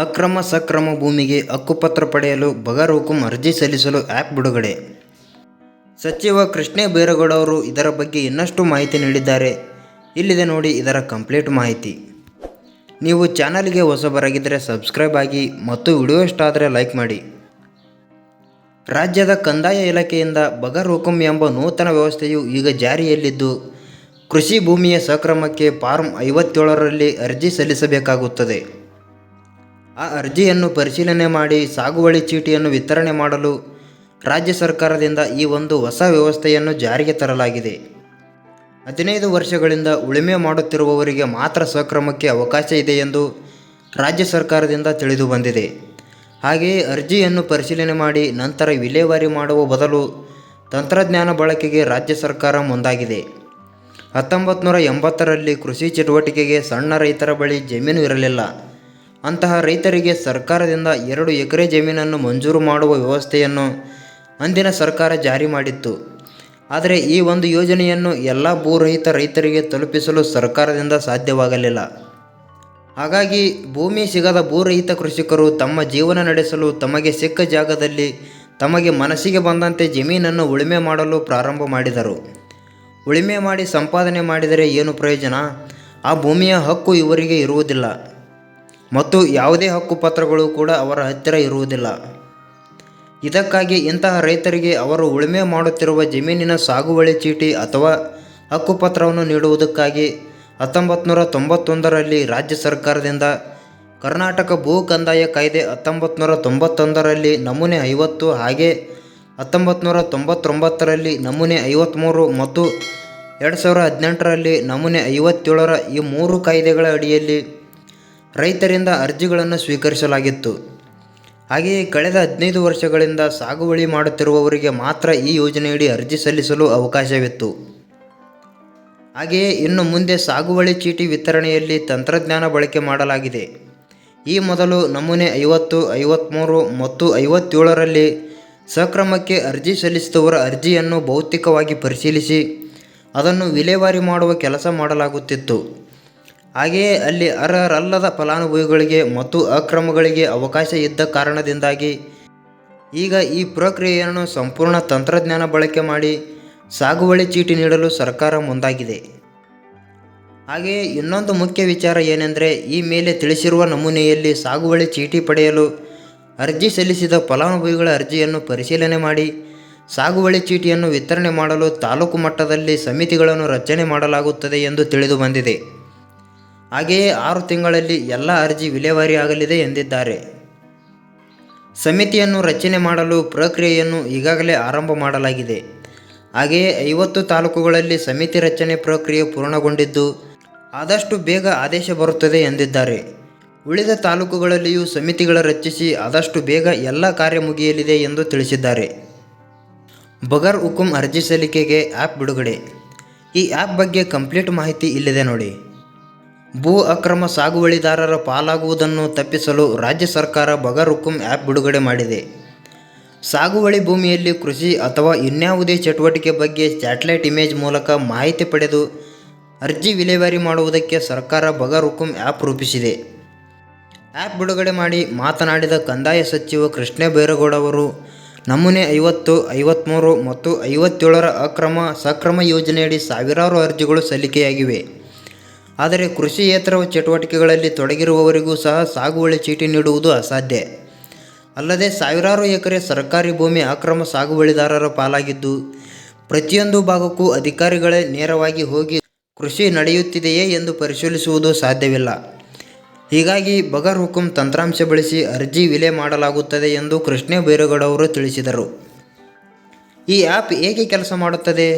ಅಕ್ರಮ ಸಕ್ರಮ ಭೂಮಿಗೆ ಹಕ್ಕುಪತ್ರ ಪಡೆಯಲು ಬಗರ್ ಹುಕುಂ ಅರ್ಜಿ ಸಲ್ಲಿಸಲು ಆ್ಯಪ್ ಬಿಡುಗಡೆ. ಸಚಿವ ಕೃಷ್ಣ ಬೈರೇಗೌಡ ಅವರು ಇದರ ಬಗ್ಗೆ ಇನ್ನಷ್ಟು ಮಾಹಿತಿ ನೀಡಿದ್ದಾರೆ. ಇಲ್ಲಿದೆ ನೋಡಿ ಇದರ ಕಂಪ್ಲೀಟ್ ಮಾಹಿತಿ. ನೀವು ಚಾನಲ್ಗೆ ಹೊಸಬರಾಗಿದ್ದರೆ ಸಬ್ಸ್ಕ್ರೈಬ್ ಆಗಿ ಮತ್ತು ವಿಡಿಯೋ ಇಷ್ಟ ಆದರೆ ಲೈಕ್ ಮಾಡಿ. ರಾಜ್ಯದ ಕಂದಾಯ ಇಲಾಖೆಯಿಂದ ಬಗರ್ ಹುಕುಂ ಎಂಬ ನೂತನ ವ್ಯವಸ್ಥೆಯು ಈಗ ಜಾರಿಯಲ್ಲಿದ್ದು, ಕೃಷಿ ಭೂಮಿಯ ಸಕ್ರಮಕ್ಕೆ ಫಾರ್ಮ್ 57ರಲ್ಲಿ ಅರ್ಜಿ ಸಲ್ಲಿಸಬೇಕಾಗುತ್ತದೆ. ಆ ಅರ್ಜಿಯನ್ನು ಪರಿಶೀಲನೆ ಮಾಡಿ ಸಾಗುವಳಿ ಚೀಟಿಯನ್ನು ವಿತರಣೆ ಮಾಡಲು ರಾಜ್ಯ ಸರ್ಕಾರದಿಂದ ಈ ಒಂದು ಹೊಸ ವ್ಯವಸ್ಥೆಯನ್ನು ಜಾರಿಗೆ ತರಲಾಗಿದೆ. 15 ವರ್ಷಗಳಿಂದ ಉಳುಮೆ ಮಾಡುತ್ತಿರುವವರಿಗೆ ಮಾತ್ರ ಸಕ್ರಮಕ್ಕೆ ಅವಕಾಶ ಇದೆ ಎಂದು ರಾಜ್ಯ ಸರ್ಕಾರದಿಂದ ತಿಳಿದು ಬಂದಿದೆ. ಹಾಗೆಯೇ ಅರ್ಜಿಯನ್ನು ಪರಿಶೀಲನೆ ಮಾಡಿ ನಂತರ ವಿಲೇವಾರಿ ಮಾಡುವ ಬದಲು ತಂತ್ರಜ್ಞಾನ ಬಳಕೆಗೆ ರಾಜ್ಯ ಸರ್ಕಾರ ಮುಂದಾಗಿದೆ. 1980ರಲ್ಲಿ ಕೃಷಿ ಚಟುವಟಿಕೆಗೆ ಸಣ್ಣ ರೈತರ ಬಳಿ ಜಮೀನು ಇರಲಿಲ್ಲ. ಅಂತಹ ರೈತರಿಗೆ ಸರ್ಕಾರದಿಂದ 2 ಎಕರೆ ಜಮೀನನ್ನು ಮಂಜೂರು ಮಾಡುವ ವ್ಯವಸ್ಥೆಯನ್ನು ಅಂದಿನ ಸರ್ಕಾರ ಜಾರಿ ಮಾಡಿತ್ತು. ಆದರೆ ಈ ಒಂದು ಯೋಜನೆಯನ್ನು ಎಲ್ಲ ಭೂರಹಿತ ರೈತರಿಗೆ ತಲುಪಿಸಲು ಸರ್ಕಾರದಿಂದ ಸಾಧ್ಯವಾಗಲಿಲ್ಲ. ಹಾಗಾಗಿ ಭೂಮಿ ಸಿಗದ ಭೂರಹಿತ ಕೃಷಿಕರು ತಮ್ಮ ಜೀವನ ನಡೆಸಲು ತಮಗೆ ಸಿಕ್ಕ ಜಾಗದಲ್ಲಿ ತಮಗೆ ಮನಸ್ಸಿಗೆ ಬಂದಂತೆ ಜಮೀನನ್ನು ಉಳುಮೆ ಮಾಡಲು ಪ್ರಾರಂಭ ಮಾಡಿದರು. ಉಳುಮೆ ಮಾಡಿ ಸಂಪಾದನೆ ಮಾಡಿದರೆ ಏನು ಪ್ರಯೋಜನ? ಆ ಭೂಮಿಯ ಹಕ್ಕು ಇವರಿಗೆ ಇರುವುದಿಲ್ಲ ಮತ್ತು ಯಾವುದೇ ಹಕ್ಕುಪತ್ರಗಳು ಕೂಡ ಅವರ ಹತ್ತಿರ ಇರುವುದಿಲ್ಲ. ಇದಕ್ಕಾಗಿ ಇಂತಹ ರೈತರಿಗೆ ಅವರು ಉಳುಮೆ ಮಾಡುತ್ತಿರುವ ಜಮೀನಿನ ಸಾಗುವಳಿ ಚೀಟಿ ಅಥವಾ ಹಕ್ಕುಪತ್ರವನ್ನು ನೀಡುವುದಕ್ಕಾಗಿ 1991ರಲ್ಲಿ ರಾಜ್ಯ ಸರ್ಕಾರದಿಂದ ಕರ್ನಾಟಕ ಭೂ ಕಂದಾಯ ಕಾಯ್ದೆ 1991ರಲ್ಲಿ ನಮೂನೆ 50 ಹಾಗೆ 1999ರಲ್ಲಿ ನಮೂನೆ 53 ಮತ್ತು 2018ರಲ್ಲಿ ನಮೂನೆ 57ರ ಈ 3 ಕಾಯ್ದೆಗಳ ಅಡಿಯಲ್ಲಿ ರೈತರಿಂದ ಅರ್ಜಿಗಳನ್ನು ಸ್ವೀಕರಿಸಲಾಗಿತ್ತು. ಹಾಗೆಯೇ ಕಳೆದ 15 ವರ್ಷಗಳಿಂದ ಸಾಗುವಳಿ ಮಾಡುತ್ತಿರುವವರಿಗೆ ಮಾತ್ರ ಈ ಯೋಜನೆಯಡಿ ಅರ್ಜಿ ಸಲ್ಲಿಸಲು ಅವಕಾಶವಿತ್ತು. ಹಾಗೆಯೇ ಇನ್ನು ಮುಂದೆ ಸಾಗುವಳಿ ಚೀಟಿ ವಿತರಣೆಯಲ್ಲಿ ತಂತ್ರಜ್ಞಾನ ಬಳಕೆ ಮಾಡಲಾಗಿದೆ. ಈ ಮೊದಲು ನಮೂನೆ 50, 53 ಮತ್ತು 57ರಲ್ಲಿ ಸಕ್ರಮಕ್ಕೆ ಅರ್ಜಿ ಸಲ್ಲಿಸಿದವರ ಅರ್ಜಿಯನ್ನು ಭೌತಿಕವಾಗಿ ಪರಿಶೀಲಿಸಿ ಅದನ್ನು ವಿಲೇವಾರಿ ಮಾಡುವ ಕೆಲಸ ಮಾಡಲಾಗುತ್ತಿತ್ತು. ಹಾಗೆಯೇ ಅಲ್ಲಿ ಅರ್ಹರಲ್ಲದ ಫಲಾನುಭವಿಗಳಿಗೆ ಮತ್ತು ಅಕ್ರಮಗಳಿಗೆ ಅವಕಾಶ ಇದ್ದ ಕಾರಣದಿಂದಾಗಿ ಈಗ ಈ ಪ್ರಕ್ರಿಯೆಯನ್ನು ಸಂಪೂರ್ಣ ತಂತ್ರಜ್ಞಾನ ಬಳಕೆ ಮಾಡಿ ಸಾಗುವಳಿ ಚೀಟಿ ನೀಡಲು ಸರ್ಕಾರ ಮುಂದಾಗಿದೆ. ಹಾಗೆಯೇ ಇನ್ನೊಂದು ಮುಖ್ಯ ವಿಚಾರ ಏನೆಂದರೆ, ಈ ಮೇಲೆ ತಿಳಿಸಿರುವ ನಮೂನೆಯಲ್ಲಿ ಸಾಗುವಳಿ ಚೀಟಿ ಪಡೆಯಲು ಅರ್ಜಿ ಸಲ್ಲಿಸಿದ ಫಲಾನುಭವಿಗಳ ಅರ್ಜಿಯನ್ನು ಪರಿಶೀಲನೆ ಮಾಡಿ ಸಾಗುವಳಿ ಚೀಟಿಯನ್ನು ವಿತರಣೆ ಮಾಡಲು ತಾಲೂಕು ಮಟ್ಟದಲ್ಲಿ ಸಮಿತಿಗಳನ್ನು ರಚನೆ ಮಾಡಲಾಗುತ್ತದೆ ಎಂದು ತಿಳಿದು ಬಂದಿದೆ. ಹಾಗೆಯೇ 6 ತಿಂಗಳಲ್ಲಿ ಎಲ್ಲ ಅರ್ಜಿ ವಿಲೇವಾರಿ ಆಗಲಿದೆ ಎಂದಿದ್ದಾರೆ. ಸಮಿತಿಯನ್ನು ರಚನೆ ಮಾಡಲು ಪ್ರಕ್ರಿಯೆಯನ್ನು ಈಗಾಗಲೇ ಆರಂಭ ಮಾಡಲಾಗಿದೆ. ಹಾಗೆಯೇ 50 ತಾಲೂಕುಗಳಲ್ಲಿ ಸಮಿತಿ ರಚನೆ ಪ್ರಕ್ರಿಯೆ ಪೂರ್ಣಗೊಂಡಿದ್ದು ಆದಷ್ಟು ಬೇಗ ಆದೇಶ ಬರುತ್ತದೆ ಎಂದಿದ್ದಾರೆ. ಉಳಿದ ತಾಲೂಕುಗಳಲ್ಲಿಯೂ ಸಮಿತಿಗಳ ರಚಿಸಿ ಆದಷ್ಟು ಬೇಗ ಎಲ್ಲ ಕಾರ್ಯ ಮುಗಿಯಲಿದೆ ಎಂದು ತಿಳಿಸಿದ್ದಾರೆ. ಬಗರ್ ಹುಕುಂ ಅರ್ಜಿ ಸಲ್ಲಿಕೆಗೆ ಆ್ಯಪ್ ಬಿಡುಗಡೆ. ಈ ಆ್ಯಪ್ ಬಗ್ಗೆ ಕಂಪ್ಲೀಟ್ ಮಾಹಿತಿ ಇಲ್ಲಿದೆ ನೋಡಿ. ಭೂ ಅಕ್ರಮ ಸಾಗುವಳಿದಾರರ ಪಾಲಾಗುವುದನ್ನು ತಪ್ಪಿಸಲು ರಾಜ್ಯ ಸರ್ಕಾರ ಬಗರ್ ಹುಕುಂ ಆ್ಯಪ್ ಬಿಡುಗಡೆ ಮಾಡಿದೆ. ಸಾಗುವಳಿ ಭೂಮಿಯಲ್ಲಿ ಕೃಷಿ ಅಥವಾ ಇನ್ಯಾವುದೇ ಚಟುವಟಿಕೆ ಬಗ್ಗೆ ಸ್ಯಾಟಲೈಟ್ ಇಮೇಜ್ ಮೂಲಕ ಮಾಹಿತಿ ಪಡೆದು ಅರ್ಜಿ ವಿಲೇವಾರಿ ಮಾಡುವುದಕ್ಕೆ ಸರ್ಕಾರ ಬಗರ್ ಹುಕುಂ ಆ್ಯಪ್ ರೂಪಿಸಿದೆ. ಆ್ಯಪ್ ಬಿಡುಗಡೆ ಮಾಡಿ ಮಾತನಾಡಿದ ಕಂದಾಯ ಸಚಿವ ಕೃಷ್ಣ ಬೈರೇಗೌಡ ಅವರು, ನಮೂನೆ 50, 53 ಮತ್ತು 57ರ ಅಕ್ರಮ ಸಕ್ರಮ ಯೋಜನೆಯಡಿ ಸಾವಿರಾರು ಅರ್ಜಿಗಳು ಸಲ್ಲಿಕೆಯಾಗಿವೆ. ಆದರೆ ಕೃಷಿಯೇತರ ಚಟುವಟಿಕೆಗಳಲ್ಲಿ ತೊಡಗಿರುವವರಿಗೂ ಸಹ ಸಾಗುವಳಿ ಚೀಟಿ ನೀಡುವುದು ಅಸಾಧ್ಯ. ಅಲ್ಲದೆ ಸಾವಿರಾರು ಎಕರೆ ಸರ್ಕಾರಿ ಭೂಮಿ ಅಕ್ರಮ ಸಾಗುವಳಿದಾರರ ಪಾಲಾಗಿದ್ದು, ಪ್ರತಿಯೊಂದು ಭಾಗಕ್ಕೂ ಅಧಿಕಾರಿಗಳೇ ನೇರವಾಗಿ ಹೋಗಿ ಕೃಷಿ ನಡೆಯುತ್ತಿದೆಯೇ ಎಂದು ಪರಿಶೀಲಿಸುವುದು ಸಾಧ್ಯವಿಲ್ಲ. ಹೀಗಾಗಿ ಬಗರ್ ಹುಕುಂ ತಂತ್ರಾಂಶ ಬಳಸಿ ಅರ್ಜಿ ವಿಲೆ ಮಾಡಲಾಗುತ್ತದೆ ಎಂದು ಕೃಷ್ಣ ಬೈರೇಗೌಡ ಅವರು ತಿಳಿಸಿದರು. ಈ ಆ್ಯಪ್ ಹೇಗೆ ಕೆಲಸ ಮಾಡುತ್ತದೆ?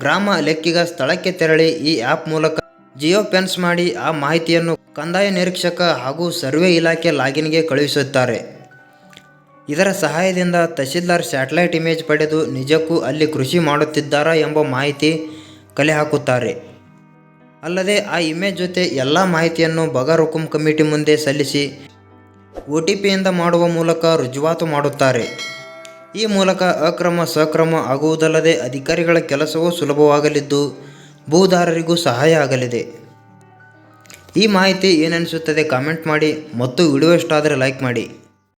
ಗ್ರಾಮ ಲೆಕ್ಕಿಗ ಸ್ಥಳಕ್ಕೆ ತೆರಳಿ ಈ ಆ್ಯಪ್ ಮೂಲಕ ಜಿಯೋ ಫೆನ್ಸ್ ಮಾಡಿ ಆ ಮಾಹಿತಿಯನ್ನು ಕಂದಾಯ ನಿರೀಕ್ಷಕ ಹಾಗೂ ಸರ್ವೆ ಇಲಾಖೆ ಲಾಗಿನ್ಗೆ ಕಳುಹಿಸುತ್ತಾರೆ. ಇದರ ಸಹಾಯದಿಂದ ತಹಶೀಲ್ದಾರ್ ಸ್ಯಾಟಲೈಟ್ ಇಮೇಜ್ ಪಡೆದು ನಿಜಕ್ಕೂ ಅಲ್ಲಿ ಕೃಷಿ ಮಾಡುತ್ತಿದ್ದಾರಾ ಎಂಬ ಮಾಹಿತಿ ಕಲೆ ಹಾಕುತ್ತಾರೆ. ಅಲ್ಲದೆ ಆ ಇಮೇಜ್ ಜೊತೆ ಎಲ್ಲ ಮಾಹಿತಿಯನ್ನು ಬಗರ್ ಹುಕುಂ ಕಮಿಟಿ ಮುಂದೆ ಸಲ್ಲಿಸಿ OTPಯಿಂದ ಮಾಡುವ ಮೂಲಕ ರುಜುವಾತು ಮಾಡುತ್ತಾರೆ. ಈ ಮೂಲಕ ಅಕ್ರಮ ಸಕ್ರಮ ಆಗುವುದಲ್ಲದೆ ಅಧಿಕಾರಿಗಳ ಕೆಲಸವೂ ಸುಲಭವಾಗಲಿದ್ದು ಭೂದಾರರಿಗೂ ಸಹಾಯ ಆಗಲಿದೆ. ಈ ಮಾಹಿತಿ ಏನನಿಸುತ್ತದೆ ಕಾಮೆಂಟ್ ಮಾಡಿ ಮತ್ತು ವಿಡಿಯೋ ಇಷ್ಟ ಆದರೆ ಲೈಕ್ ಮಾಡಿ.